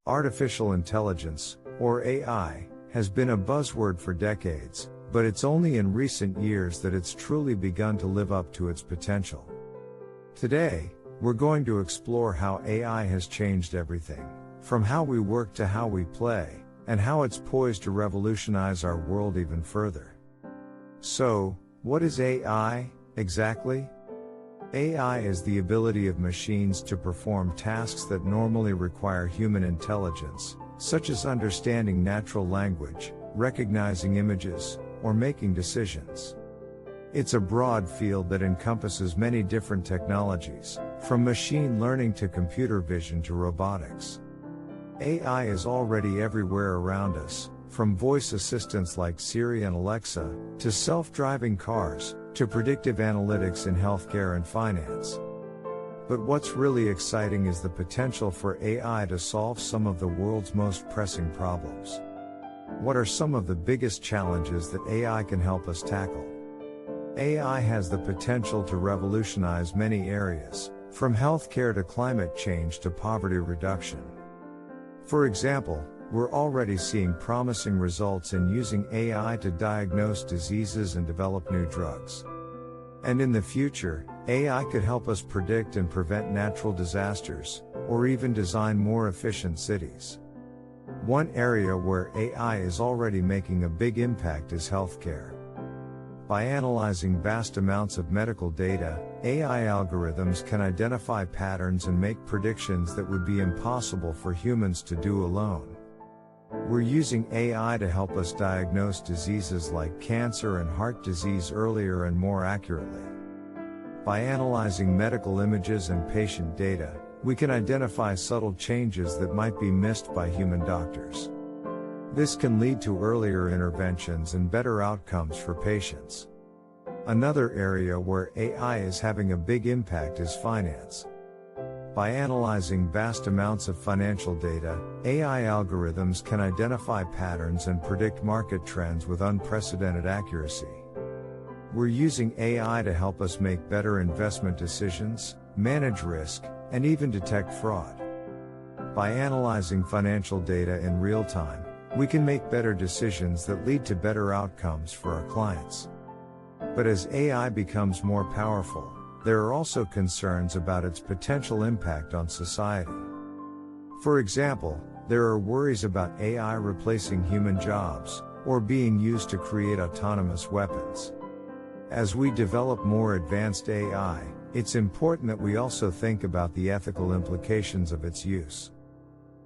Artificial intelligence, or AI, has been a buzzword for decades, but it's only in recent years that it's truly begun to live up to its potential. Today, we're going to explore how AI has changed everything, from how we work to how we play, and how it's poised to revolutionize our world even further. So, what is AI, exactly? AI is the ability of machines to perform tasks that normally require human intelligence, such as understanding natural language, recognizing images, or making decisions. It's a broad field that encompasses many different technologies, from machine learning to computer vision to robotics. AI is already everywhere around us, from voice assistants like Siri and Alexa, to self-driving cars, to predictive analytics in healthcare and finance. But what's really exciting is the potential for AI to solve some of the world's most pressing problems. What are some of the biggest challenges that AI can help us tackle? AI has the potential to revolutionize many areas, from healthcare to climate change to poverty reduction. For example, we're already seeing promising results in using AI to diagnose diseases and develop new drugs. And in the future, AI could help us predict and prevent natural disasters, or even design more efficient cities. One area where AI is already making a big impact is healthcare. By analyzing vast amounts of medical data, AI algorithms can identify patterns and make predictions that would be impossible for humans to do alone. We're using AI to help us diagnose diseases like cancer and heart disease earlier and more accurately. By analyzing medical images and patient data, we can identify subtle changes that might be missed by human doctors. This can lead to earlier interventions and better outcomes for patients. Another area where AI is having a big impact is finance. By analyzing vast amounts of financial data, AI algorithms can identify patterns and predict market trends with unprecedented accuracy. We're using AI to help us make better investment decisions, manage risk, and even detect fraud. By analyzing financial data in real time, we can make better decisions that lead to better outcomes for our clients. But as AI becomes more powerful, there are also concerns about its potential impact on society. For example, there are worries about AI replacing human jobs, or being used to create autonomous weapons. As we develop more advanced AI, it's important that we also think about the ethical implications of its use.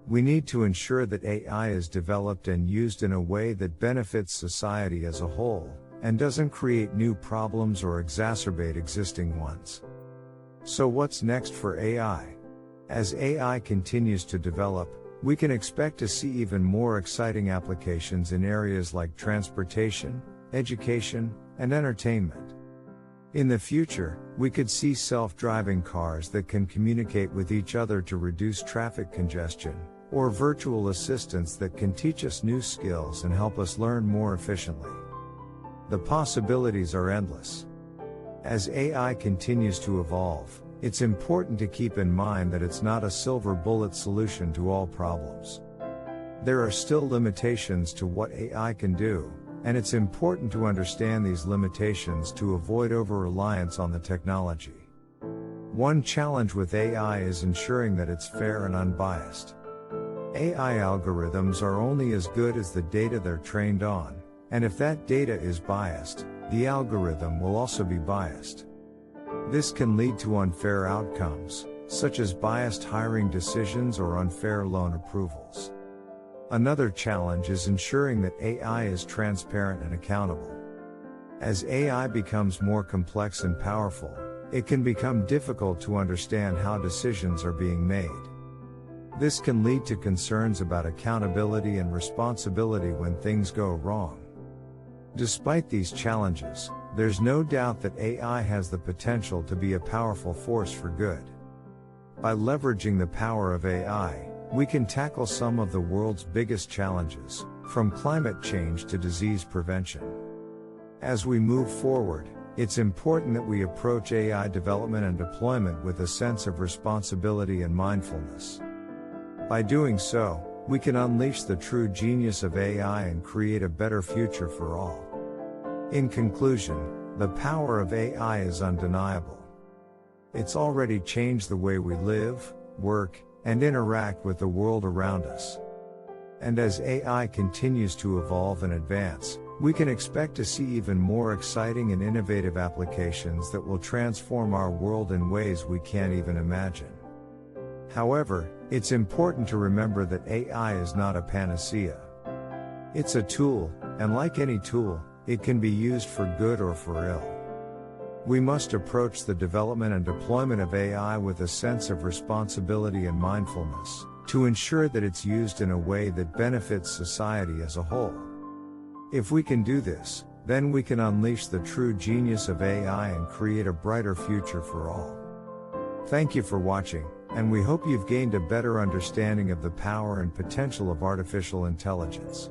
We need to ensure that AI is developed and used in a way that benefits society as a whole, and doesn't create new problems or exacerbate existing ones. So what's next for AI? As AI continues to develop, we can expect to see even more exciting applications in areas like transportation, education, and entertainment. In the future, we could see self-driving cars that can communicate with each other to reduce traffic congestion, or virtual assistants that can teach us new skills and help us learn more efficiently. The possibilities are endless. As AI continues to evolve, it's important to keep in mind that it's not a silver bullet solution to all problems. There are still limitations to what AI can do, and it's important to understand these limitations to avoid over-reliance on the technology. One challenge with AI is ensuring that it's fair and unbiased. AI algorithms are only as good as the data they're trained on, and if that data is biased, the algorithm will also be biased. This can lead to unfair outcomes, such as biased hiring decisions or unfair loan approvals. Another challenge is ensuring that AI is transparent and accountable. As AI becomes more complex and powerful, it can become difficult to understand how decisions are being made. This can lead to concerns about accountability and responsibility when things go wrong. Despite these challenges, there's no doubt that AI has the potential to be a powerful force for good. By leveraging the power of AI, we can tackle some of the world's biggest challenges, from climate change to disease prevention. As we move forward, it's important that we approach AI development and deployment with a sense of responsibility and mindfulness. By doing so, we can unleash the true genius of AI and create a better future for all. In conclusion, the power of AI is undeniable. It's already changed the way we live, work, and interact with the world around us. And as AI continues to evolve and advance, we can expect to see even more exciting and innovative applications that will transform our world in ways we can't even imagine. However, it's important to remember that AI is not a panacea. It's a tool, and like any tool, it can be used for good or for ill. We must approach the development and deployment of AI with a sense of responsibility and mindfulness, to ensure that it's used in a way that benefits society as a whole. If we can do this, then we can unleash the true genius of AI and create a brighter future for all. Thank you for watching, and we hope you've gained a better understanding of the power and potential of artificial intelligence.